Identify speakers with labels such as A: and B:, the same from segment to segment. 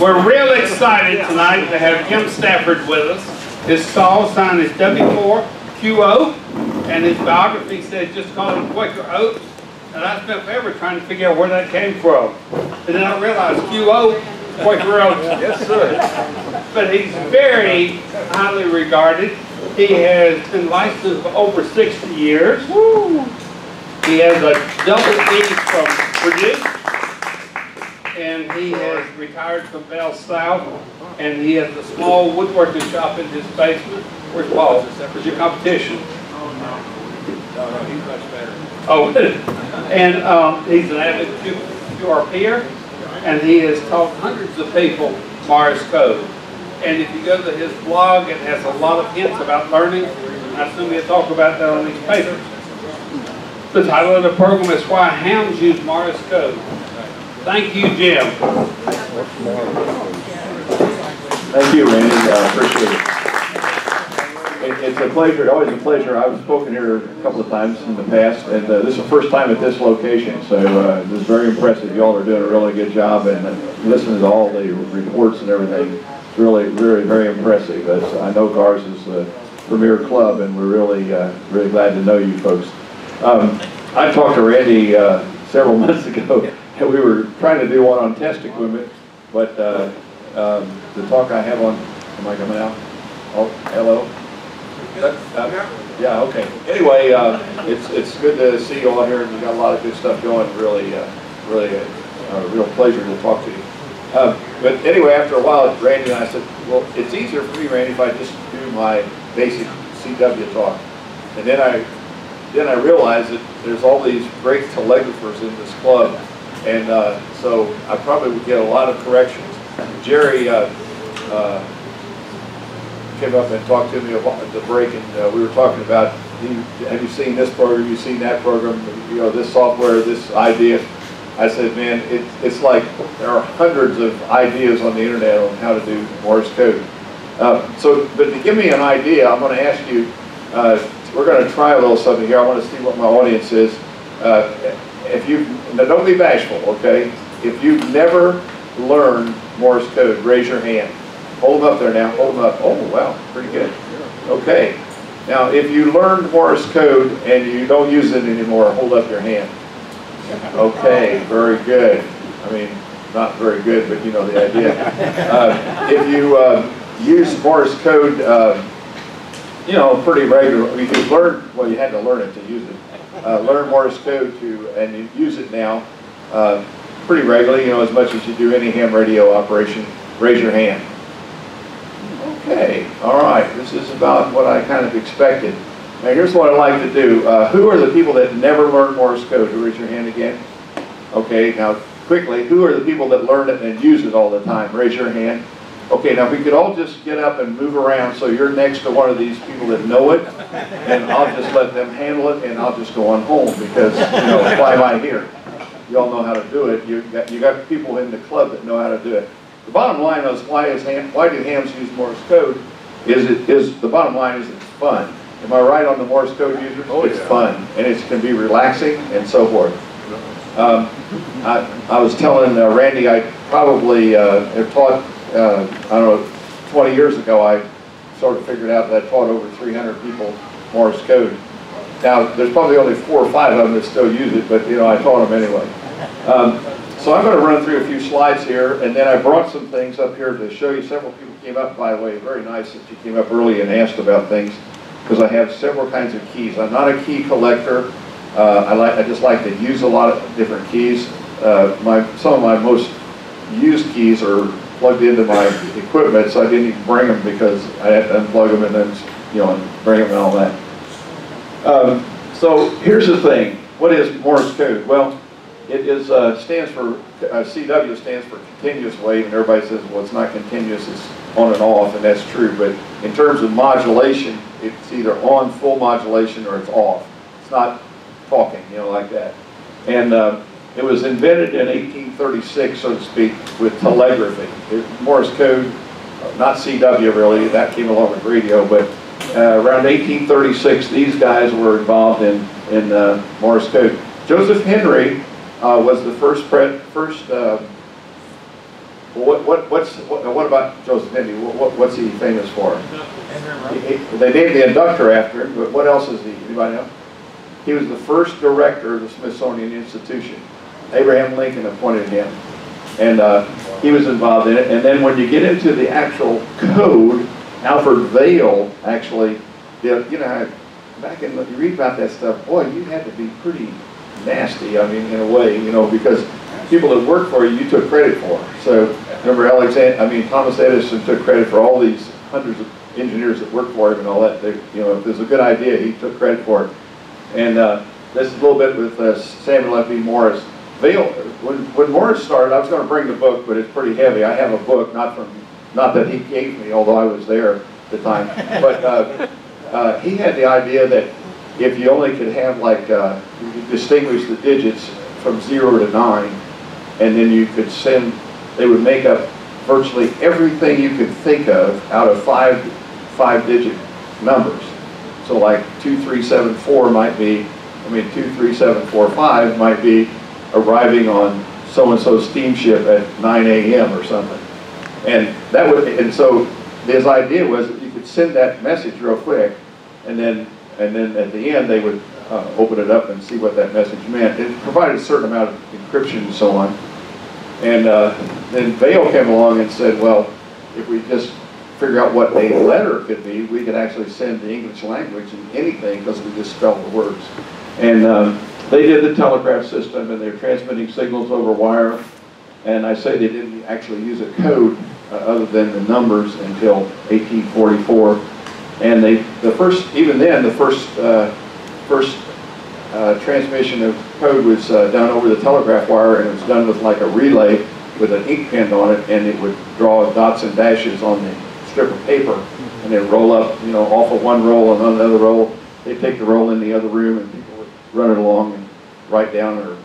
A: We're real excited tonight to have Kim Stafford with us. His call sign is W4QO, and his biography says just call him Quaker Oats. And I spent forever trying to figure out where that came from. And then I realized QO, Quaker Oats. Yes, sir. But he's very highly regarded. He has been licensed for over 60 years. Woo. He has a double D from Purdue. And he has retired from Bell South, and he has a small woodworking shop in his basement. Where's Paul? Where's your competition?
B: No, he's much better.
A: Oh, and he's an avid QRPer, and he has taught hundreds of people Morse code. And if you go to his blog, it has a lot of hints about learning. I assume he'll talk about that on these papers. The title of the program is Why Hams Use Morse Code. Thank you, Jim.
C: Thank you, Randy. Appreciate it. It's a pleasure, always a pleasure. I've spoken here a couple of times in the past, and this is the first time at this location, so this is very impressive. Y'all are doing a really good job, and listening to all the reports and everything, it's really, very, very impressive. I know GARS is the premier club, and we're really, really glad to know you folks. I talked to Randy several months ago. We were trying to do one on test equipment, but the talk I have on, am I coming out? Oh, hello? Yeah, okay. Anyway, it's good to see you all here, and we got a lot of good stuff going. Really, really a real pleasure to talk to you. But anyway, after a while, Randy and I said, well, it's easier for me, Randy, if I just do my basic CW talk. And then I realized that there's all these great telegraphers in this club. And so I probably would get a lot of corrections. Jerry came up and talked to me about the break, and we were talking about, have you seen this program, have you seen that program, you know, this software, this idea. I said, man, it's like there are hundreds of ideas on the internet on how to do Morse code. But to give me an idea, I'm going to ask you, we're going to try a little something here. I want to see what my audience is. Now don't be bashful, okay? If you've never learned Morse code, raise your hand. Hold them up there now, hold them up. Oh, wow, pretty good. Okay. Now, if you learned Morse code and you don't use it anymore, hold up your hand. Okay, very good. I mean, not very good, but you know the idea. If you use Morse code, you know, pretty regularly, you learn, well, you had to learn it to use it. Learn Morse code and you use it now pretty regularly, you know, as much as you do any ham radio operation. Raise your hand. Okay, all right, this is about what I kind of expected. Now here's what I like to do. Who are the people that never learned Morse code? Raise your hand again. Okay, now quickly, who are the people that learn it and use it all the time? Raise your hand. Okay, now if we could all just get up and move around so you're next to one of these people that know it, and I'll just let them handle it, and I'll just go on home because, you know, why am I here? You all know how to do it. You got people in the club that know how to do it. The bottom line is why do hams use Morse code? The bottom line is it's fun. Am I right on the Morse code users? Oh, it's fun, and it can be relaxing and so forth. I was telling Randy I probably have taught. I don't know, 20 years ago I sort of figured out that I taught over 300 people Morse code. Now, there's probably only 4 or 5 of them that still use it, but you know, I taught them anyway. So I'm going to run through a few slides here, and then I brought some things up here to show you. Several people came up, by the way, very nice that you came up early and asked about things, because I have several kinds of keys. I'm not a key collector. I just like to use a lot of different keys. Some of my most used keys are plugged into my equipment, so I didn't even bring them because I had to unplug them and then, you know, bring them and all that. So here's the thing. What is Morse code? Well, it is stands for CW stands for continuous wave, and everybody says, well, it's not continuous, it's on and off, and that's true. But in terms of modulation, it's either on full modulation or it's off. It's not talking, you know, like that. And it was invented in 1836, so to speak, with telegraphy. Morse code not CW really, that came along with radio, but around 1836, these guys were involved in Morse code. Joseph Henry was the what about Joseph Henry? What's he famous for? They named the inductor after him, but what else is he? Anybody know? He was the first director of the Smithsonian Institution. Abraham Lincoln appointed him, and he was involved in it. And then when you get into the actual code, Alfred Vail actually, you know, back in, you read about that stuff, boy, you had to be pretty nasty, I mean, in a way, you know, because people that worked for you, you took credit for. So remember Thomas Edison took credit for all these hundreds of engineers that worked for him and all that. They, you know, if there's a good idea, he took credit for it. And this is a little bit with Samuel F. B. Morse. Vail, when Morse started, I was going to bring the book, but it's pretty heavy. I have a book, not that he gave me, although I was there at the time, but he had the idea that if you only could have like, you could distinguish the digits from 0 to 9, and then you could send, they would make up virtually everything you could think of out of five-digit numbers. So like 2374 might be, 23745 might be arriving on so-and-so steamship at 9 a.m. or something. And that would, and so his idea was that you could send that message real quick, and then at the end they would open it up and see what that message meant. It provided a certain amount of encryption and so on. And then Vail came along and said, well, if we just figure out what a letter could be, we could actually send the English language in anything because we just spell the words. And they did the telegraph system, and they were transmitting signals over wire. And I say they didn't actually use a code other than the numbers until 1844. And even then, the first transmission of code was done over the telegraph wire, and it was done with like a relay with an ink pen on it, and it would draw dots and dashes on the strip of paper, and then roll up, you know, off of one roll and on another roll. They'd take the roll in the other room, and people would run it along and write down, or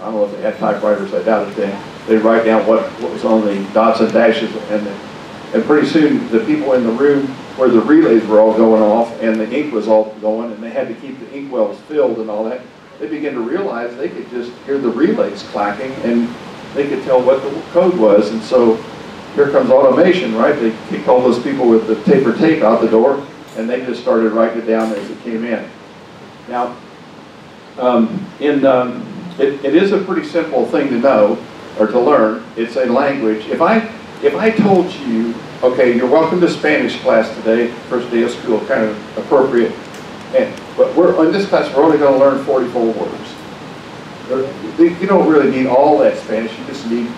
C: I don't know if they had typewriters, I doubt it. They'd write down what was on the dots and dashes, and pretty soon the people in the room where the relays were all going off and the ink was all going, and they had to keep the ink wells filled and all that, they began to realize they could just hear the relays clacking and they could tell what the code was. And so here comes automation, right? They kicked all those people with the tape out the door, and they just started writing it down as it came in. Now, it is a pretty simple thing to know or to learn. It's a language. If I told you, okay, you're welcome to Spanish class today, first day of school, kind of appropriate, but in this class we're only going to learn 44 words. You don't really need all that Spanish, you just need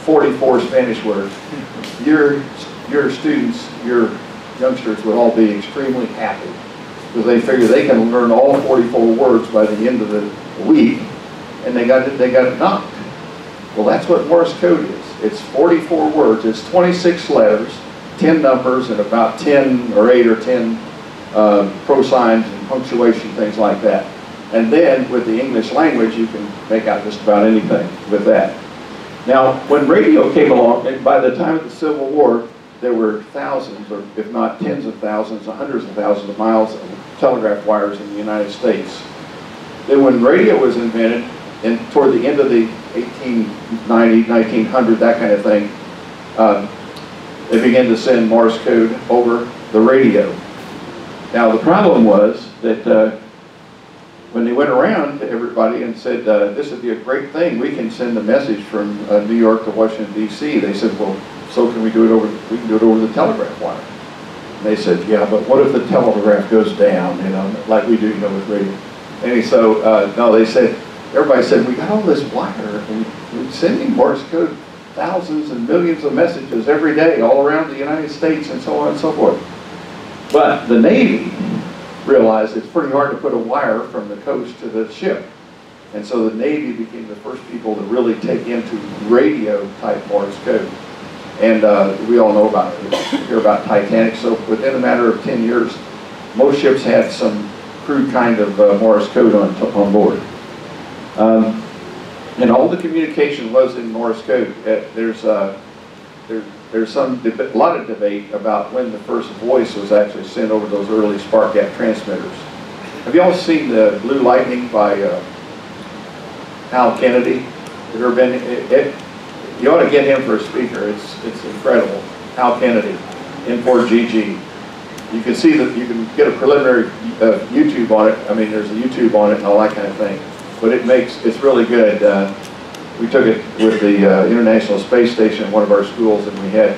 C: 44 Spanish words. Your students, your youngsters would all be extremely happy because they figure they can learn all 44 words by the end of the week, and they got it knocked. Well, that's what Morse code is. It's 44 words, it's 26 letters, 10 numbers, and about 10 or 8 or 10 prosigns and punctuation, things like that. And then with the English language, you can make out just about anything with that. Now, when radio came along, and by the time of the Civil War, there were thousands, or if not tens of thousands, or hundreds of thousands of miles of telegraph wires in the United States. Then when radio was invented, and toward the end of the 1890, 1900, that kind of thing, they began to send Morse code over the radio. Now the problem was that when they went around to everybody and said, this would be a great thing, we can send a message from New York to Washington, D.C. They said, well, so can we do it over the telegraph wire? And they said, yeah, but what if the telegraph goes down, you know, like we do, you know, with radio? And so, no, they said, everybody said, we got all this wire, and we're sending Morse code thousands and millions of messages every day all around the United States and so on and so forth. But the Navy realized it's pretty hard to put a wire from the coast to the ship. And so the Navy became the first people to really take into radio-type Morse code. And we all know about it, hear about Titanic. So within a matter of 10 years, most ships had some crude kind of Morse code on board. And all the communication was in Morse code. There's there's a lot of debate about when the first voice was actually sent over those early spark gap transmitters. Have you all seen the Blue Lightning by Hal Kennedy? Have you ever been? You ought to get him for a speaker. It's incredible. Hal Kennedy, N4GG. You can see that you can get a preliminary YouTube on it. I mean, there's a YouTube on it and all that kind of thing. But it's really good. We took it with the International Space Station at one of our schools, and we had,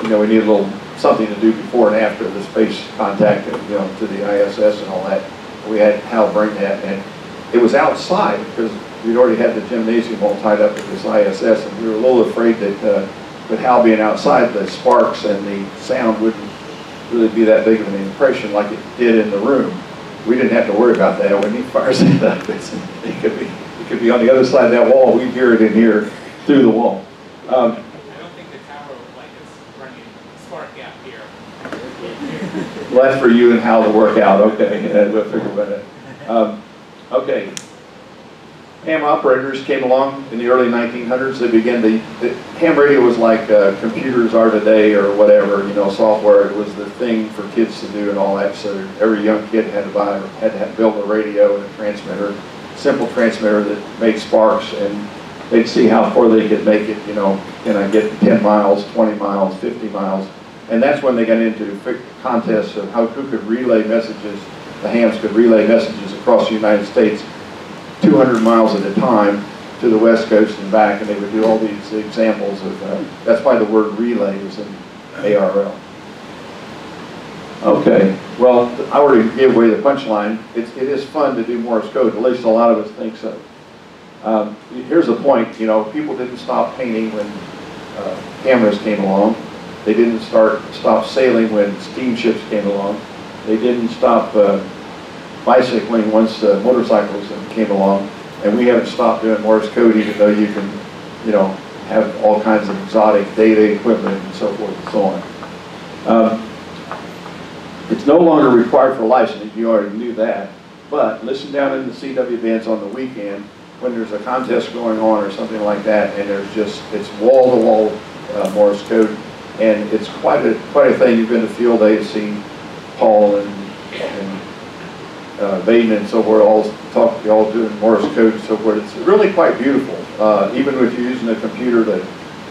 C: we needed a little something to do before and after the space contact, to the ISS and all that. We had Hal bring that, and it was outside because we'd already had the gymnasium all tied up with this ISS, and we were a little afraid that with Hal being outside, the sparks and the sound wouldn't really be that big of an impression like it did in the room. We didn't have to worry about that. When he fires it up, it could be on the other side of that wall. We'd hear it in here through the wall.
D: I don't think the tower is running spark gap here.
C: Well, that's for you and Hal to work out. Okay, we'll figure about it. Okay. Ham operators came along in the early 1900s. They began the ham radio was like computers are today or whatever, software. It was the thing for kids to do and all that. So every young kid had to build a radio and a transmitter, simple transmitter that made sparks, and they'd see how far they could make it. Can I get 10 miles, 20 miles, 50 miles? And that's when they got into contests of who could relay messages. The hams could relay messages across the United States 200 miles at a time to the West Coast and back, and they would do all these examples of, that's why the word relay is in ARL. Okay, well, I already gave away the punchline. It is fun to do Morse code, at least a lot of us think so. Here's the point, people didn't stop painting when cameras came along. They didn't stop sailing when steamships came along. They didn't stop bicycling once motorcycles came along, and we haven't stopped doing Morse code, even though you can, have all kinds of exotic data equipment and so forth and so on. It's no longer required for licensing. You already knew that, but listen down in the CW bands on the weekend when there's a contest going on or something like that, and it's wall-to-wall Morse code, and it's quite a thing. You've been to field day, seen Paul and Baden and so forth, all doing Morse code and so forth. It's really quite beautiful. Even if you're using a computer to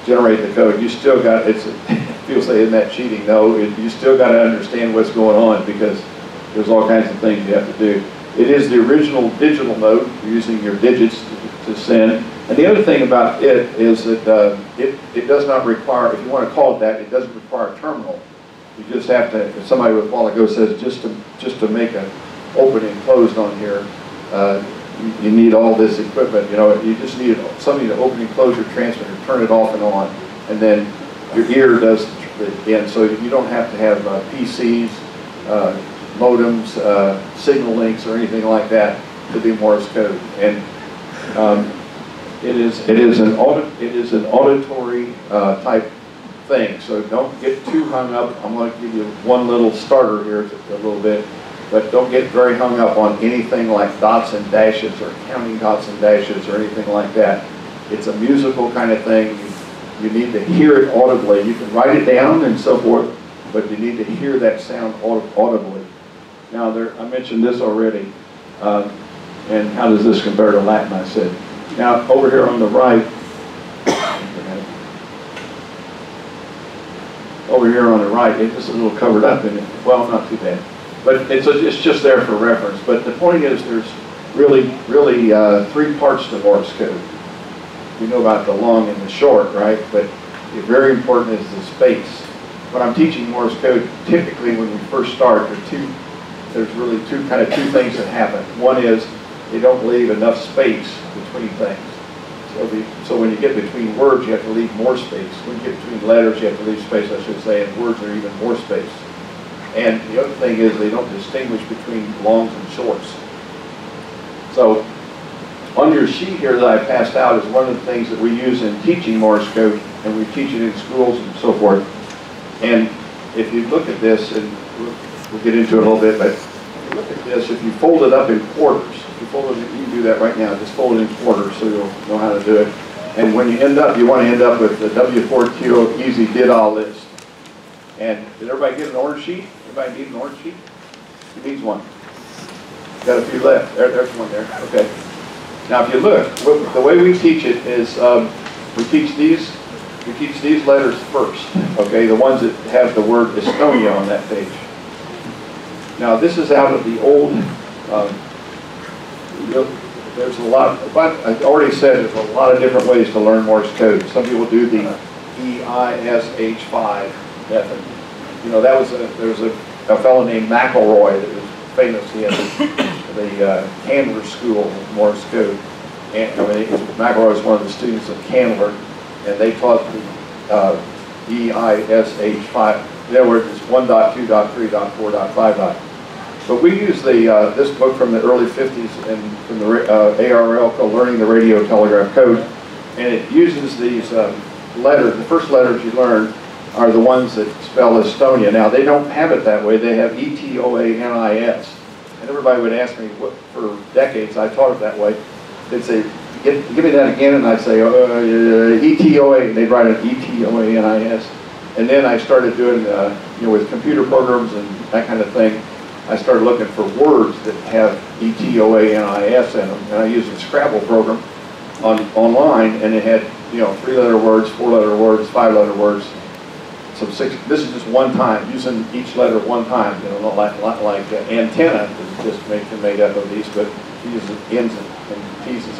C: generate the code, you still got, people say, isn't that cheating? No, you still got to understand what's going on because there's all kinds of things you have to do. It is the original digital mode, using your digits to send. And the other thing about it is that it does not require, if you want to call it that, it doesn't require a terminal. You just have to, if somebody a while ago says just to make an open and closed on here, you need all this equipment. You just need something to open and close your transmitter, turn it off and on, and then your ear does it again. So you don't have to have PCs, modems, signal links, or anything like that to do Morse code. And it is an auditory type thing. So don't get too hung up. I'm going to give you one little starter here a little bit. But don't get very hung up on anything like dots and dashes or counting dots and dashes or anything like that. It's a musical kind of thing. You need to hear it audibly. You can write it down and so forth, but you need to hear that sound audibly. Now, I mentioned this already, and how does this compare to Latin, I said. Now, over here on the right, it's a little covered up in it. Well, not too bad. But it's just there for reference. But the point is, there's really 3 parts to Morse code. You know about the long and the short, right? But very important is the space. When I'm teaching Morse code, typically when we first start, there's really two things that happen. One is you don't leave enough space between things. So when you get between words, you have to leave more space. When you get between letters, you have to leave space, I should say, and words are even more space. And the other thing is they don't distinguish between longs and shorts. So on your sheet here that I passed out is one of the things that we use in teaching Morse code, and we teach it in schools and so forth. And if you look at this, and we'll get into it a little bit, but if you look at this, if you fold it up in quarters, you can do that right now, just fold it in quarters so you'll know how to do it. And when you want to end up with the W4QO easy did-all list. And did everybody get an orange sheet? Everybody need an orange sheet? Who needs one? Got a few left. There's one there. Okay. Now, if you look, the way we teach it is we teach these letters first. Okay, the ones that have the word Estonia on that page. Now, this is out of the old. There's a lot. But I already said there's a lot of different ways to learn Morse code. Some people do the EISH5 method. You know, there was a fellow named McElroy that was famous. He had the Candler School of Morse code. And McElroy was one of the students of Candler, and they taught the EISH5. There were just 1.2.3.4.5. But we use this book from the early 50s and from the ARL called Learning the Radio Telegraph Code, and it uses these letters. The first letters you learn are the ones that spell Estonia. Now, they don't have it that way. They have ETOANIS. And everybody would ask me, for decades, I taught it that way. They'd say, give me that again, and I'd say, ETOA, and they'd write an ETOANIS. And then I started doing, with computer programs and that kind of thing, I started looking for words that have ETOANIS in them. And I used a Scrabble program online, and it had, 3-letter words, 4-letter words, 5-letter words. So 6, this is just one time, using each letter one time, like antenna is just made up of these, but he uses N's and T's and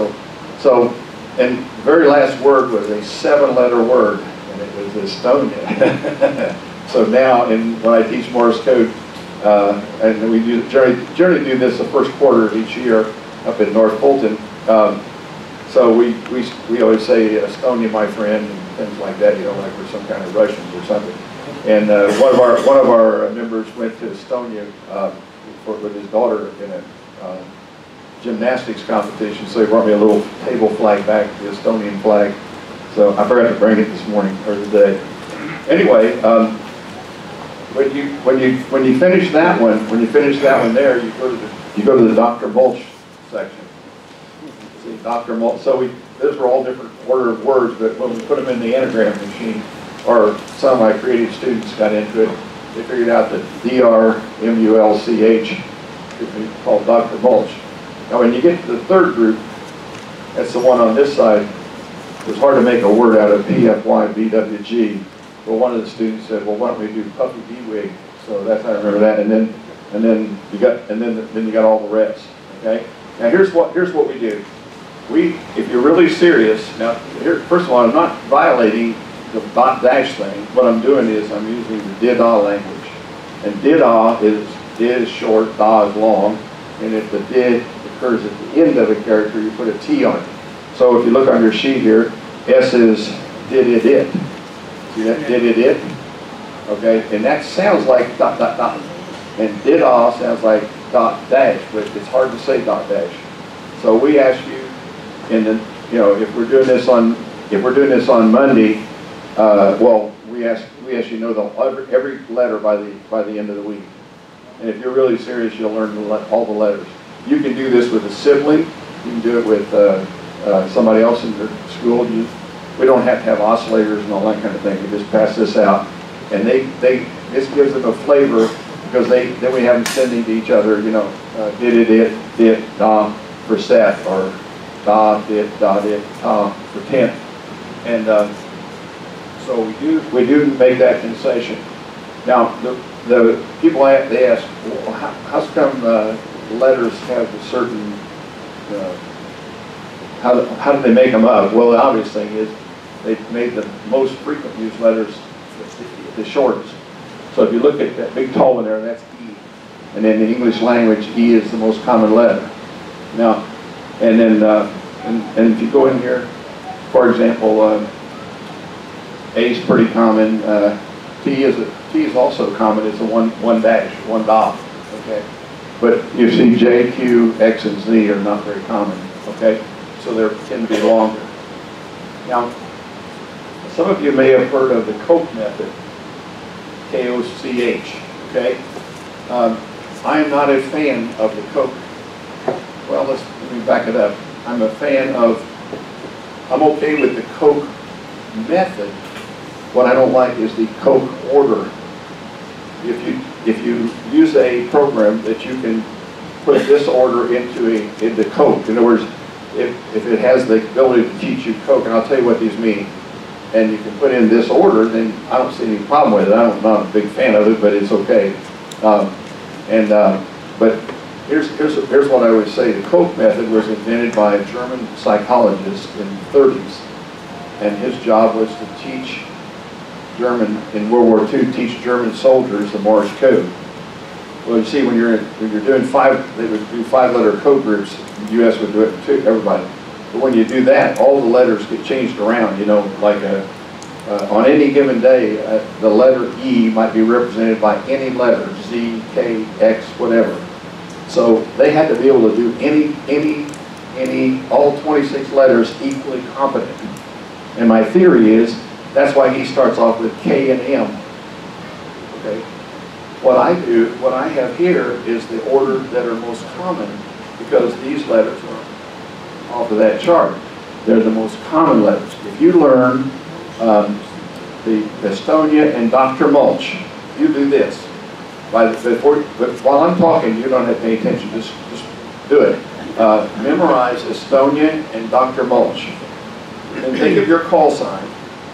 C: so, and the very last word was a 7-letter word, and it was Estonia. So now, when I teach Morse code, and we generally do this the first quarter of each year up in North Fulton, so we always say Estonia, my friend, and things like that, like we're some kind of Russians or something. And one of our members went to Estonia with his daughter in a gymnastics competition, so he brought me a little table flag back, the Estonian flag. So I forgot to bring it this morning or today. Anyway, when you finish that one, there you go to the Dr. Mulch section. See, Dr. Mulch. So those were all different order of words, but when we put them in the anagram machine, or some of my creative students got into it, they figured out that DRMULCH could be called Dr. Mulch. Now, when you get to the third group, that's the one on this side. It was hard to make a word out of PFYBWG. Well, one of the students said, "Well, why don't we do Puffy D-Wig?" So that's how I remember that. And then you got all the rest. Okay. Now here's what we do. If you're really serious, now first of all, I'm not violating the /dash thing. What I'm doing is I'm using the did-ah language, and did-ah is short, da is long, and if the did occurs at the end of a character, you put a T on it. So if you look on your sheet here, S is did it. See that? Did it? Okay, and that sounds like ... And did-ah sounds like .dash, but it's hard to say .dash. So we ask you, if we're doing this on Monday, well, we ask you know every letter by the end of the week. And if you're really serious, you'll learn all the letters. You can do this with a sibling. You can do it with somebody else in your school. We don't have to have oscillators and all that kind of thing. We just pass this out, and this gives them a flavor because then we have them sending to each other. Did da for set, or da did ta for 10, and so we do make that concession. Now the people they ask, well, how come letters have a certain how do they make them up? Well, the obvious thing is they've made the most frequent used letters the shortest. So if you look at that big tall one there, that's E. And in the English language, E is the most common letter. Now, and then and if you go in here, for example, A is pretty common. T is also common. It's a one dash, one dot. Okay, but you see J, Q, X, and Z are not very common. Okay, so they tend to be longer. Now, some of you may have heard of the Koch method, K-O-C-H. Okay, I am not a fan of the Koch. Well, let me back it up. I'm a fan of I'm okay with the Coke method. What I don't like is the Coke order. If you use a program that you can put this order into Coke, in other words, if it has the ability to teach you Coke, and I'll tell you what these mean, and you can put in this order, then I don't see any problem with it. I'm not a big fan of it, but it's okay. But here's what I would say. The Koch method was invented by a German psychologist in the 30s, and his job was to teach German, in World War II, teach German soldiers the Morse code. Well, you see, when you're doing they would do 5-letter code groups. The U.S. would do it too, everybody. But when you do that, all the letters get changed around. You know, like on any given day, the letter E might be represented by any letter, Z, K, X, whatever. So they had to be able to do all 26 letters equally competent. And my theory is that's why he starts off with K and M. Okay. What I have here is the order that are most common, because these letters are off of that chart. They're the most common letters. If you learn the Estonia and Dr. Mulch, you do this. But while I'm talking, you don't have to pay attention. Just do it. Memorize Estonia and Dr. Mulch. And think of your call sign.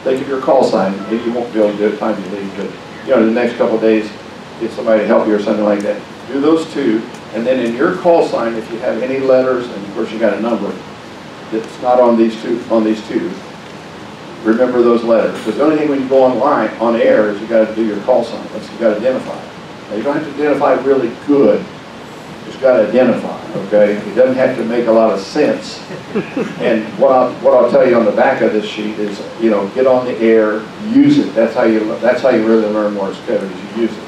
C: Think of your call sign, and you won't be able to do it time you leave, but in the next couple of days, get somebody to help you or something like that. Do those two, and then in your call sign, if you have any letters, and of course you got a number that's not on these two, remember those letters. Because the only thing when you go online, on air, is you got to do your call sign. You got to identify. Now you don't have to identify really good. You just got to identify. Okay, it doesn't have to make a lot of sense. And what I'll tell you on the back of this sheet is, get on the air, use it. That's how you really learn Morse code, is you use it.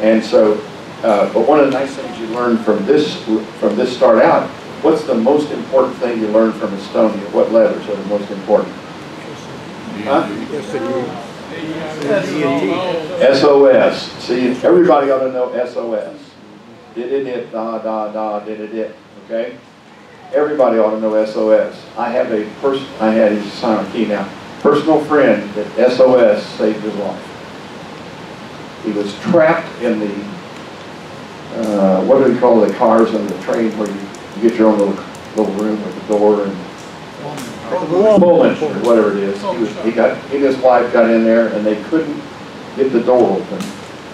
C: And so, but one of the nice things you learn from this start out, what's the most important thing you learn from Estonia? What letters are the most important? Huh? SOS. See, everybody ought to know SOS. Did-it-it, da-da-da, did-it-it. Okay? Everybody ought to know SOS. I had his sign on key now. Personal friend that SOS saved his life. He was trapped in the, what do we call the cars on the train where you get your own little room with the door and Pullman, or whatever it is. He and his wife got in there and they couldn't get the door open,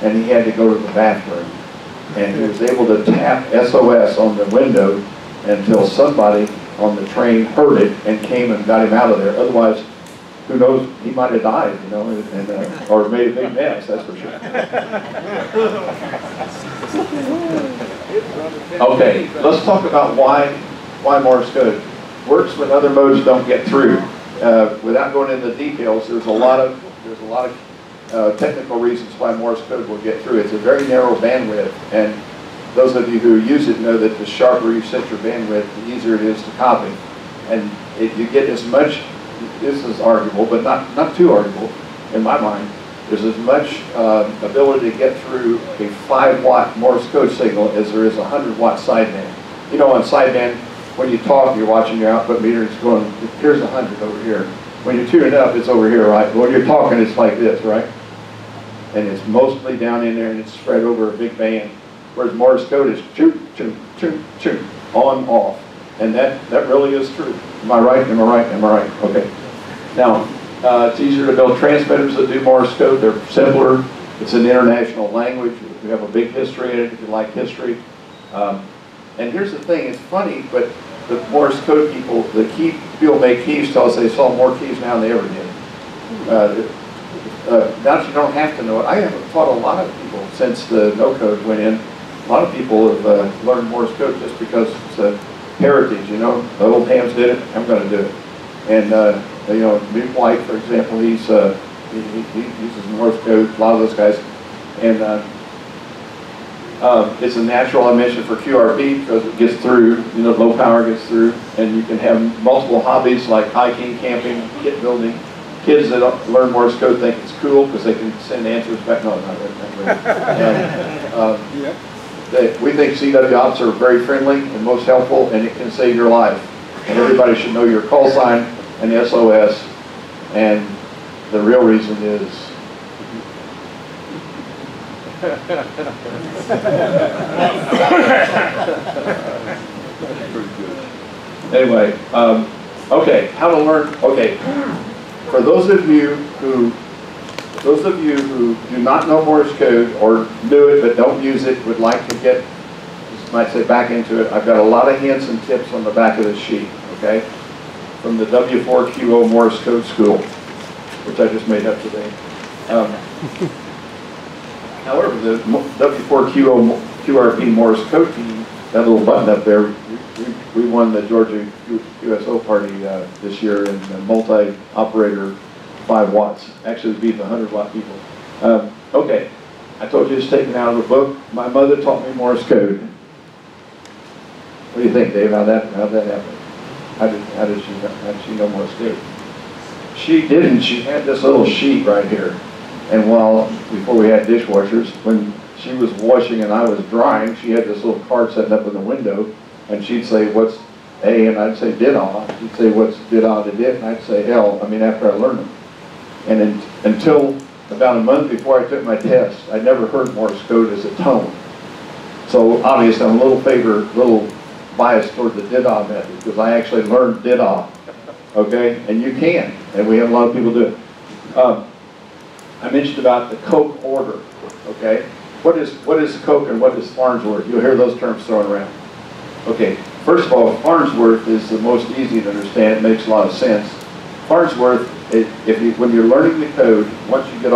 C: and he had to go to the bathroom. And he was able to tap SOS on the window until somebody on the train heard it and came and got him out of there. Otherwise, who knows, he might have died, or made a big mess, that's for sure. Okay, let's talk about why Morse code works when other modes don't get through. Without going into the details, there's a lot of technical reasons why Morse code will get through. It's a very narrow bandwidth, and those of you who use it know that the sharper you set your bandwidth, the easier it is to copy. And if you get as much, this is arguable, but not too arguable in my mind, there's as much ability to get through a 5-watt Morse code signal as there is a 100-watt sideband. On sideband, when you talk, you're watching your output meter, it's going, here's 100 over here. When you tune it up, it's over here, right? When you're talking, it's like this, right? And it's mostly down in there, and it's spread over a big band. Whereas Morse code is choo, choo, choo, choo, on, off. And that really is true. Am I right? Am I right? Am I right? Okay. Now, it's easier to build transmitters that do Morse code. They're simpler. It's an international language. We have a big history in it, if you like history. And here's the thing. It's funny, but the Morse code people, the people make keys tell us they saw more keys now than they ever did. Now you don't have to know it. I have taught a lot of people since the no code went in. A lot of people have learned Morse code just because it's a heritage, The old hams did it, I'm going to do it. And, Newt White, for example, he uses Morse code, a lot of those guys. And it's a natural, I mentioned, for QRP because it gets through, low power gets through. And you can have multiple hobbies like hiking, camping, kit building. Kids that learn Morse code think it's cool because they can send answers back. No, not really. We think CW ops are very friendly and most helpful, and it can save your life. And everybody should know your call sign and SOS, and the real reason is anyway, okay, how to learn, okay, for those of you who do not know Morse code or knew it but don't use it, would like to get, might say, back into it, I've got a lot of hints and tips on the back of this sheet, okay, from the W4QO Morse Code School, which I just made up today. However, the W4QO QRP Morse Code team, that little button up there, we won the Georgia QSO party this year in the multi-operator 5 watts. Actually beat the 100-watt people. Okay, I told you it's taken out of the book. My mother taught me Morse code. What do you think, Dave? How'd that happen? How did she know Morse code? She didn't. She had this little sheet right here. And before we had dishwashers, when she was washing and I was drying, she had this little card sitting up in the window, and she'd say, what's A? And I'd say did-ah. She'd say, what's did-ah to did? And I'd say L. I mean, after I learned them. And until about a month before I took my test, I never heard Morse code as a tone. So obviously I'm a little biased toward the did-ah method, because I actually learned did-ah. Okay? And you can. And we have a lot of people do it. I mentioned about the Koch order, okay? What is Koch and what is Farnsworth? You'll hear those terms thrown around. Okay, first of all, Farnsworth is the most easy to understand. It makes a lot of sense. Farnsworth, when you're learning the code, once you get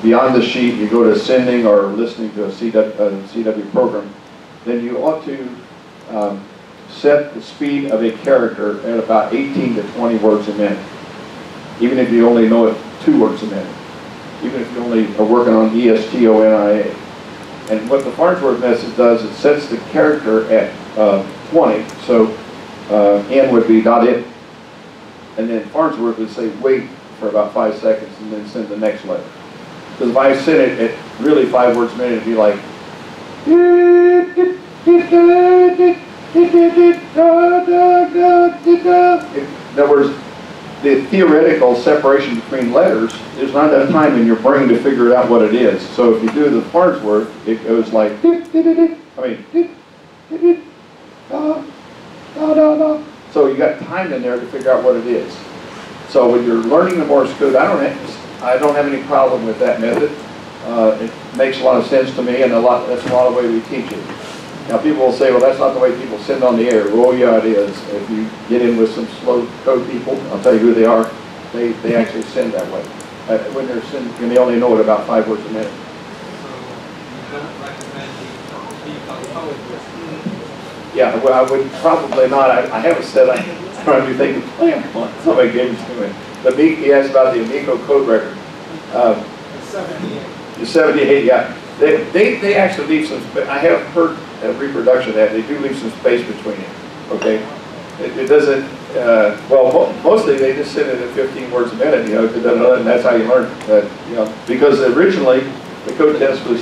C: beyond the sheet, you go to sending or listening to a CW program, then you ought to set the speed of a character at about 18 to 20 words a minute, even if you only know it 2 words a minute. Even if you only are working on ESTONIA. And what the Farnsworth method does, it sets the character at 20, so N would be .it, and then Farnsworth would say wait for about 5 seconds and then send the next letter. Because if I send it at really 5 words a minute, it'd be like in other words, the theoretical separation between letters, there's not enough time in your brain to figure out what it is. So if you do the Farnsworth, it goes like, so you got time in there to figure out what it is. So when you're learning the Morse code, I don't have any problem with that method. It makes a lot of sense to me, and that's a lot of the way we teach it. Now people will say, well, that's not the way people send on the air. Well, yeah, it is. If you get in with some slow code people, I'll tell you who they are, they actually send that way. When they're sending, and they only know it about 5 words a minute.
D: So you don't recommend the code?
C: Yeah, well, I would probably not. I haven't said I'm trying to be thinking, somebody gave it to me. He asked about the Amico code record.
D: 78.
C: The 78, yeah. They actually leave some space. I have heard a reproduction of that. They do leave some space between it, okay? It doesn't, well, mostly they just send it at 15 words a minute, you know, and that's how you learn that, you know, because originally the code test was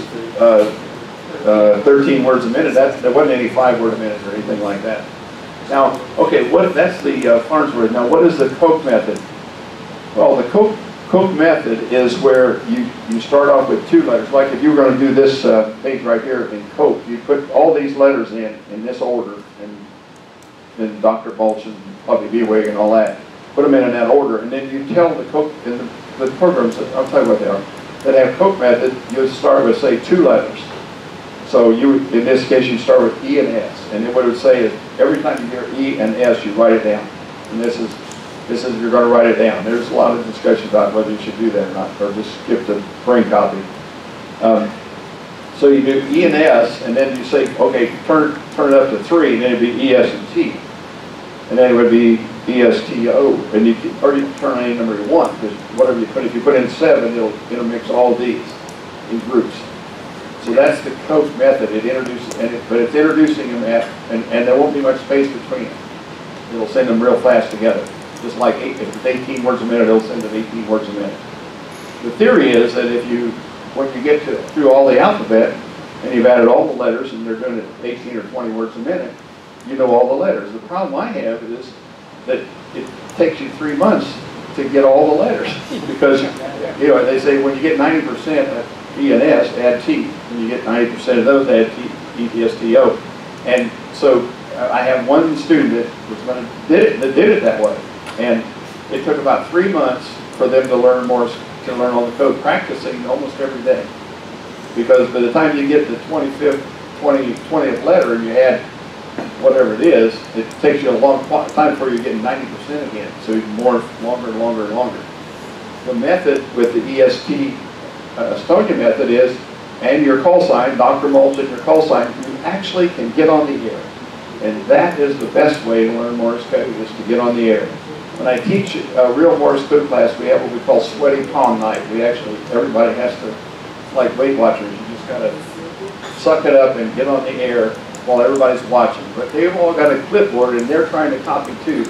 C: 13 words a minute. There wasn't any 5 word a minute or anything like that. Now, okay, that's the Farnsworth. Now, what is the Koch method? Well, the Koch method is where you start off with 2 letters. Like if you were going to do this page right here in Koch, you put all these letters in this order, and then Dr. Balch and Puppy B-Wig and all that. Put them in that order, and then you tell the Koch, in the programs, I'll tell you what they are, that have Koch method, you start with, say, 2 letters. So in this case, you start with E and S, and then what it would say is, every time you hear E and S, you write it down. And this is you're going to write it down. There's a lot of discussion about whether you should do that or not, or just skip the brain copy. So you do E and S, and then you say, okay, turn it up to 3, and then it'd be E, S, and T. And then it would be E, S, T, O. And you can turn any number you want, because whatever you put, if you put in 7, it'll mix all these in groups. So that's the Koch method. It introduces, but it's introducing them and there won't be much space between them. It'll send them real fast together. Just like if it's 18 words a minute, it'll send them 18 words a minute. The theory is that when you get through all the alphabet, and you've added all the letters, and they're doing it 18 or 20 words a minute, you know all the letters. The problem I have is that takes you 3 months to get all the letters. Because, you know, they say when you get 90% of E and S, add T. When you get 90% of those, add T, E, T, S, T, O. And so I have one student that did it that way. And it took about 3 months for them to learn Morse, to learn all the code, practicing almost every day. Because by the time you get the 20th letter and you add whatever it is, it takes you a long time before you're getting 90% again. So you morph longer and longer and longer. The method with the EST Estonia method is, and your call sign, Dr. Mulch and your call sign, you actually can get on the air. And that is the best way to learn Morse code, is to get on the air. When I teach a real Morse code class, we have what we call sweaty palm night. We actually, everybody has to, like Weight Watchers, you just gotta suck it up and get on the air while everybody's watching. But they've all got a clipboard and they're trying to copy too.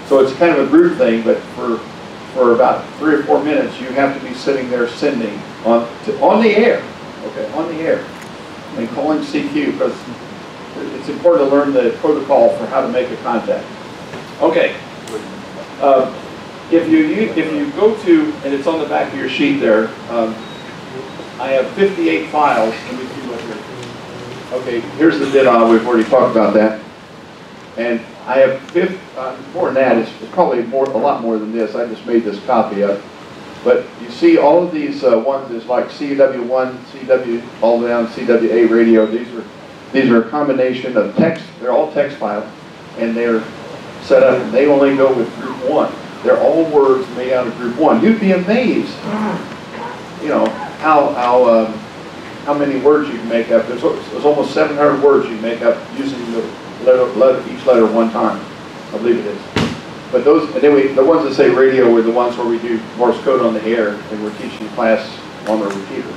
C: So it's kind of a group thing, but for about 3 or 4 minutes, you have to be sitting there sending on the air, okay, on the air, and calling CQ, because it's important to learn the protocol for how to make a contact. Okay. If you go to, and it's on the back of your sheet there, I have 58 files. Let me see what here. Okay, here's the DIDA. We've already talked about that. And I have more than that. It's probably a lot more than this. I just made this copy up. But you see all of these ones is like CW1, CW, all the way down CWA radio. These are a combination of text. They're all text files, and they're set up. And they only go with group 1. They're all words made out of group 1. You'd be amazed, you know, how many words you can make up. There's almost 700 words you can make up using each letter one time. I believe it is. But those, and then the ones that say radio were the ones where we do Morse code on the air, and we're teaching class on the repeater.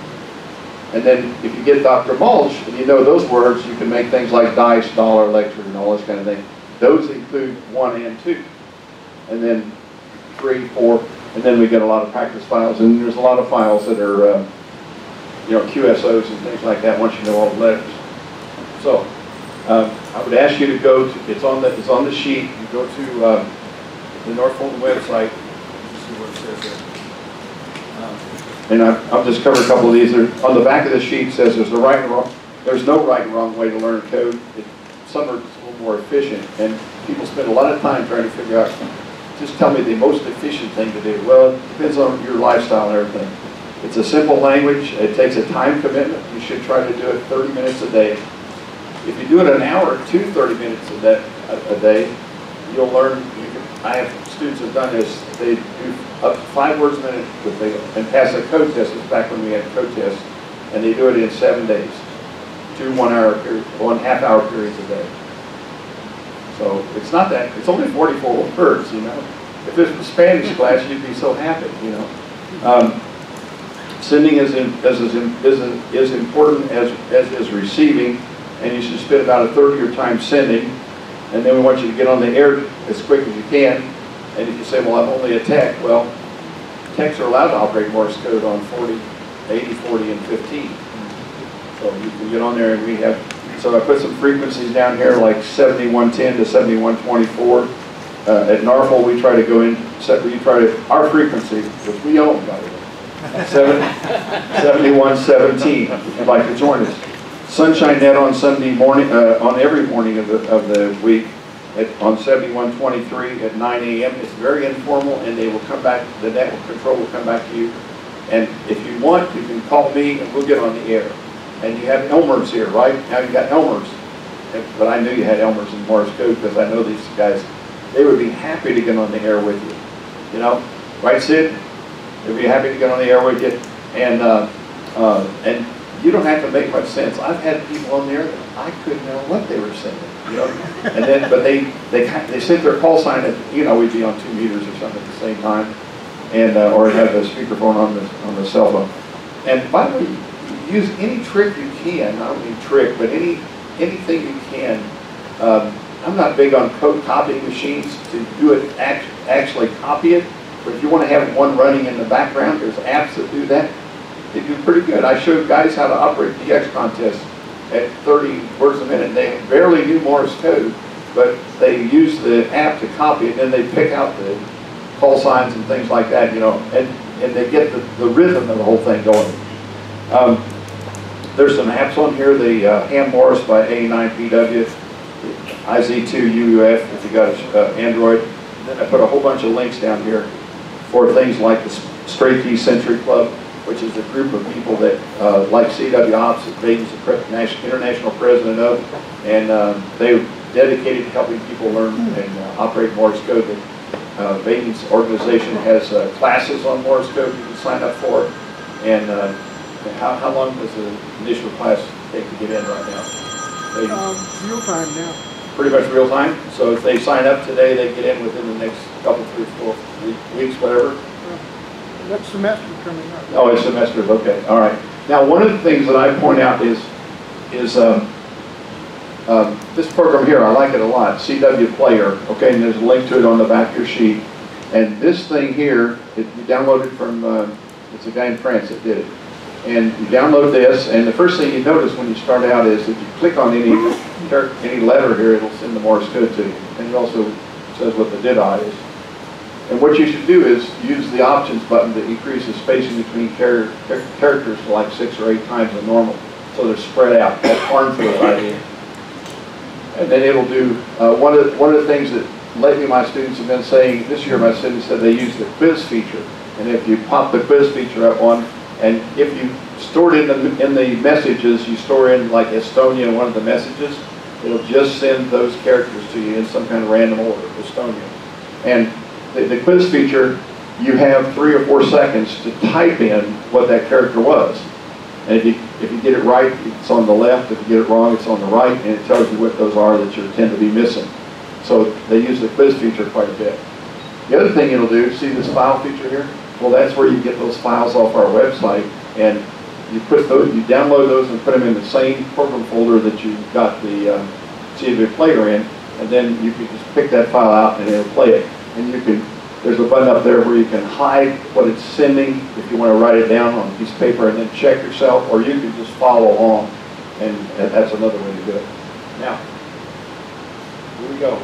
C: And then if you get Dr. Mulch, and you know those words, you can make things like dice, dollar, lecture, and all this kind of thing. Those include 1 and 2. And then 3, 4, and then we get a lot of practice files, and there's a lot of files that are, you know, QSOs and things like that once you know all the letters. So I would ask you to go to, it's on the sheet. You go to the North Fulton website. Let's see what it says there. And I'll just cover a couple of these. On the back of the sheet says there's no right and wrong way to learn code. Some are a little more efficient, and people spend a lot of time trying to figure out, just tell me the most efficient thing to do. Well, it depends on your lifestyle and everything. It's a simple language. It takes a time commitment. You should try to do it 30 minutes a day. If you do it an hour to 30 minutes a day, you'll learn. I have students who've done this. They do up to 5 words a minute and pass a code test. It's back when we had code tests, and they do it in 7 days. 2 1.5-hour periods a day. So it's not that, it's only 44 words, you know. If it's a Spanish class, you'd be so happy, you know. Sending is important as is receiving, and you should spend about a third of your time sending, and then we want you to get on the air as quick as you can. And if you say, well, I'm only a tech, well, techs are allowed to operate Morse code on 40, 80, 40, and 15. So you can get on there, and we have, so I put some frequencies down here like 7110 to 7124. At NARFL, we try to go in, our frequency, which we own, by the way, 7117, if you'd like to join us. Sunshine Net on Sunday morning, on every morning of the week, on 7123 at 9 a.m. It's very informal, and they will come back, the network control will come back to you. And if you want, you can call me, and we'll get on the air. And you have Elmers here, right? Now you got Elmers. But I knew you had Elmers in Morse code, because I know these guys. They would be happy to get on the air with you. You know? Right, Sid? They'd be happy to get on the air with you. And you don't have to make much sense. I've had people on there that I couldn't know what they were saying. You know? And then, but they sent their call sign at, you know, we'd be on 2 meters or something at the same time. And, or have the speakerphone on the cell phone. And by the way, use any trick you can, not only trick, but anything you can. I'm not big on code copying machines to do it, actually copy it, but if you want to have one running in the background, there's apps that do that. They do pretty good. I showed guys how to operate DX contests at 30 words a minute. They barely knew Morse code, but they use the app to copy it, and then they pick out the call signs and things like that, you know, and they get the rhythm of the whole thing going. There's some apps on here, the Morse by A9PW, IZ2UUF if you got Android. Then I put a whole bunch of links down here for things like the Straight Key Century Club, which is a group of people that, like CW Ops, that Baden's the international president of, and they're dedicated to helping people learn and operate Morse code. Baden's organization has classes on Morse code you can sign up for, and how long does the initial class take to get in right now?
E: Real time now.
C: Pretty much real time. So if they sign up today, they get in within the next couple, 3 or 4 weeks, whatever.
E: Next semester coming up.
C: Oh, it's semesters. Okay. All right. Now, one of the things that I point out is this program here. I like it a lot. CW Player. Okay, and there's a link to it on the back of your sheet. And this thing here, you download it from. It's a guy in France that did it. And you download this, and the first thing you notice when you start out is if you click on any letter here, it'll send the Morse code to you. And it also says what the did-I is. And what you should do is use the options button to increase the spacing between characters to like 6 or 8 times the normal, so they're spread out. That's Farnsworth's idea. And then it'll do, one of the things that lately my students have been saying, this year my students said they use the quiz feature. And if you pop the quiz feature up on, and if you store it in the messages, you store in like Estonia in one of the messages, it'll just send those characters to you in some kind of random order, Estonia. And the quiz feature, you have 3 or 4 seconds to type in what that character was. And if you get it right, it's on the left. If you get it wrong, it's on the right, and it tells you what those are that you tend to be missing. So they use the quiz feature quite a bit. The other thing it'll do, see this file feature here? Well, that's where you get those files off our website, and you download those and put them in the same program folder that you got the CW Player in, and then you can just pick that file out and it'll play it. And there's a button up there where you can hide what it's sending if you want to write it down on a piece of paper and then check yourself, or you can just follow along, and that's another way to do it. Now, here we go.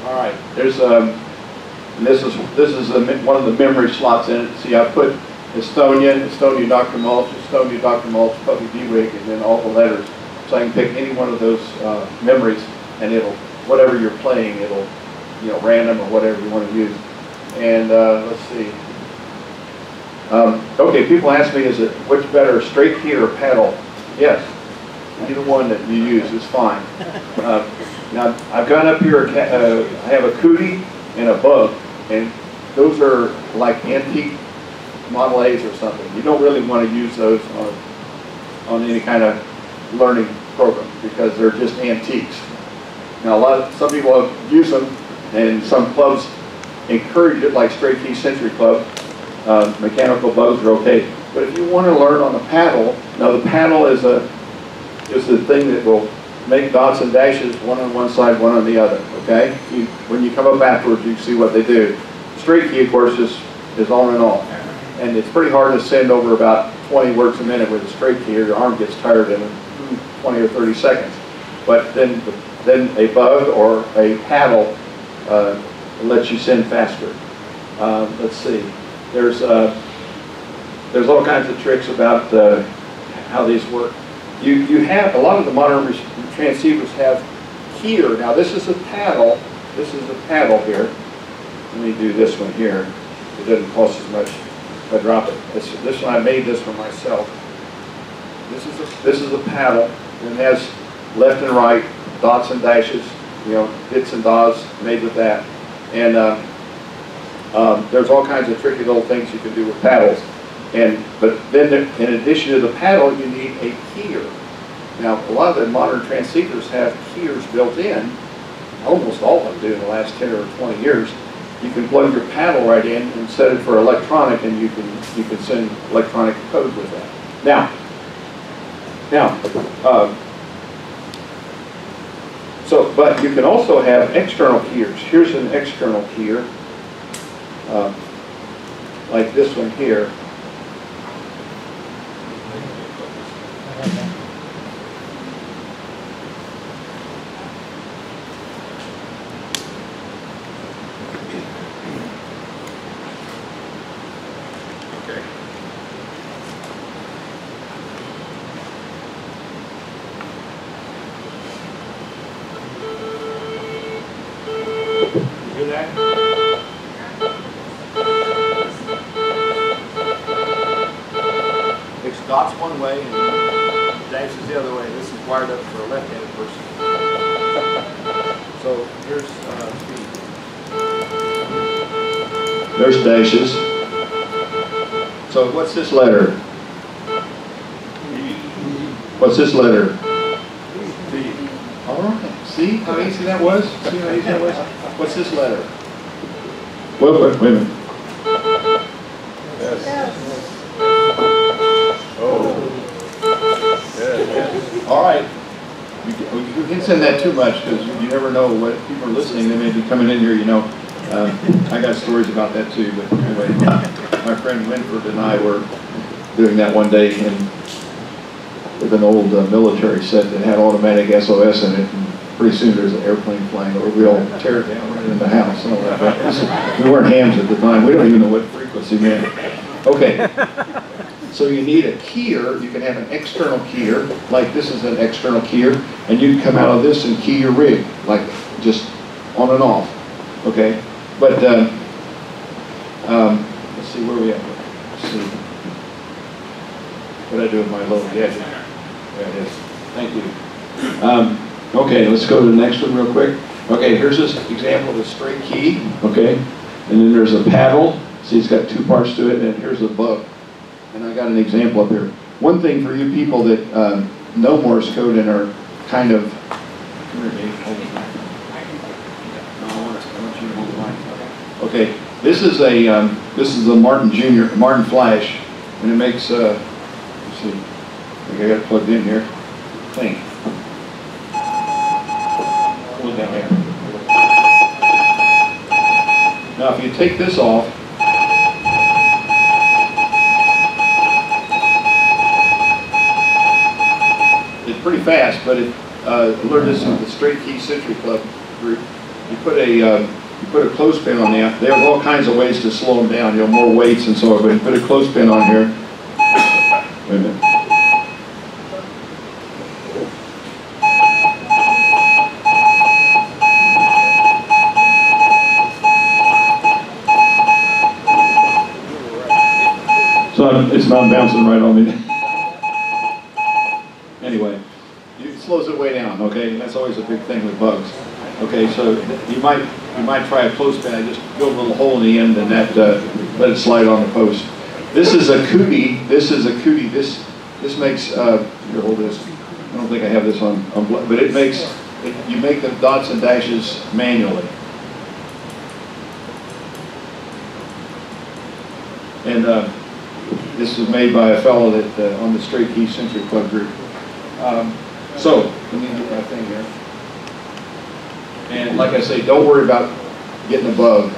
C: All right, there's and this is one of the memory slots in it. See, I put Estonia, Dr. Mulch, Puppy D-Wig, and then all the letters. So I can pick any one of those memories, and whatever you're playing, it'll, random or whatever you want to use. And let's see. Okay, people ask me, is it which better, straight key or paddle? Yes, either one that you use is fine. Now, I've got up here, I have a cootie and a bug, and those are like antique Model A's or something. You don't really want to use those on any kind of learning program because they're just antiques. Now, some people use them, and some clubs encourage it, like Straight Key Century Club. Mechanical bugs are okay. But if you want to learn on the paddle, now the paddle is the thing that will make dots and dashes, one on one side, one on the other, okay? When you come up afterwards, you see what they do. Straight key, of course, is on and off. And it's pretty hard to send over about 20 words a minute with a straight key, or your arm gets tired in 20 or 30 seconds. But then a bug or a paddle lets you send faster. Let's see. There's all kinds of tricks about how these work. You have, a lot of the modern transceivers have here. Now this is a paddle. This is a paddle here. Let me do this one here. It doesn't cost as much if I drop it. This one, I made this for myself. This is a paddle, and it has left and right, dots and dashes, bits and dots made with that. And there's all kinds of tricky little things you can do with paddles. But then in addition to the paddle, you need a keyer. Now, a lot of the modern transceivers have keyers built in. Almost all of them do in the last 10 or 20 years. You can plug your paddle right in and set it for electronic, and you can send electronic code with that. But you can also have external keyers. Here's an external keyer, like this one here. It's dots one way and dashes the other way. This is wired up for a left-handed person. So here's speed. There's dashes. So what's this letter? What's this letter? B. All right. See how easy that was? See how easy that was? What's this letter? Wait a minute. Yes. Oh. Yes. All right. You can send that too much because you never know what people are listening. They may be coming in here, you know. I got stories about that too, but anyway, my friend Winford and I were doing that one day with an old military set that had automatic SOS in it, and pretty soon there's an airplane flying over. We all tear it down right in the house and all that. We weren't hams at the time. We don't even know what frequency meant. Okay, so you need a keyer. You can have an external keyer, like this is an external keyer, and you can come out of this and key your rig, like just on and off. Okay, but let's see where we at. Let's see. What did I do with my little gadget? There it is. Thank you. Okay, let's go to the next one real quick. Okay, here's this example of a straight key. Okay, and then there's a paddle. See, it's got two parts to it, and here's a bug. And I got an example up here. One thing for you people that know Morse code and are kind of, come here, Dave, hold it back. No, I want you to hold the line. Okay, this is a Martin Flash, and it makes let's see, I think I got it plugged in here. Clean. Hold it down here. Now, if you take this off, it's pretty fast, but it learned this in the Straight Key Century Club group. You put a clothespin on there. They have all kinds of ways to slow them down, you know, more weights and so on, but you put a clothespin on here. Wait a minute. So it's not bouncing right on me. Anyway, it slows it way down, okay? That's always a big thing with bugs. Okay, so you might try a clothespin. I just drill a little hole in the end and that let it slide on the post. This is a cootie. This makes here, hold this. I don't think I have this on but it makes you make the dots and dashes manually. And this was made by a fellow that on the Straight Key Century Club group. So let me get my thing here. And like I say, don't worry about getting a bug.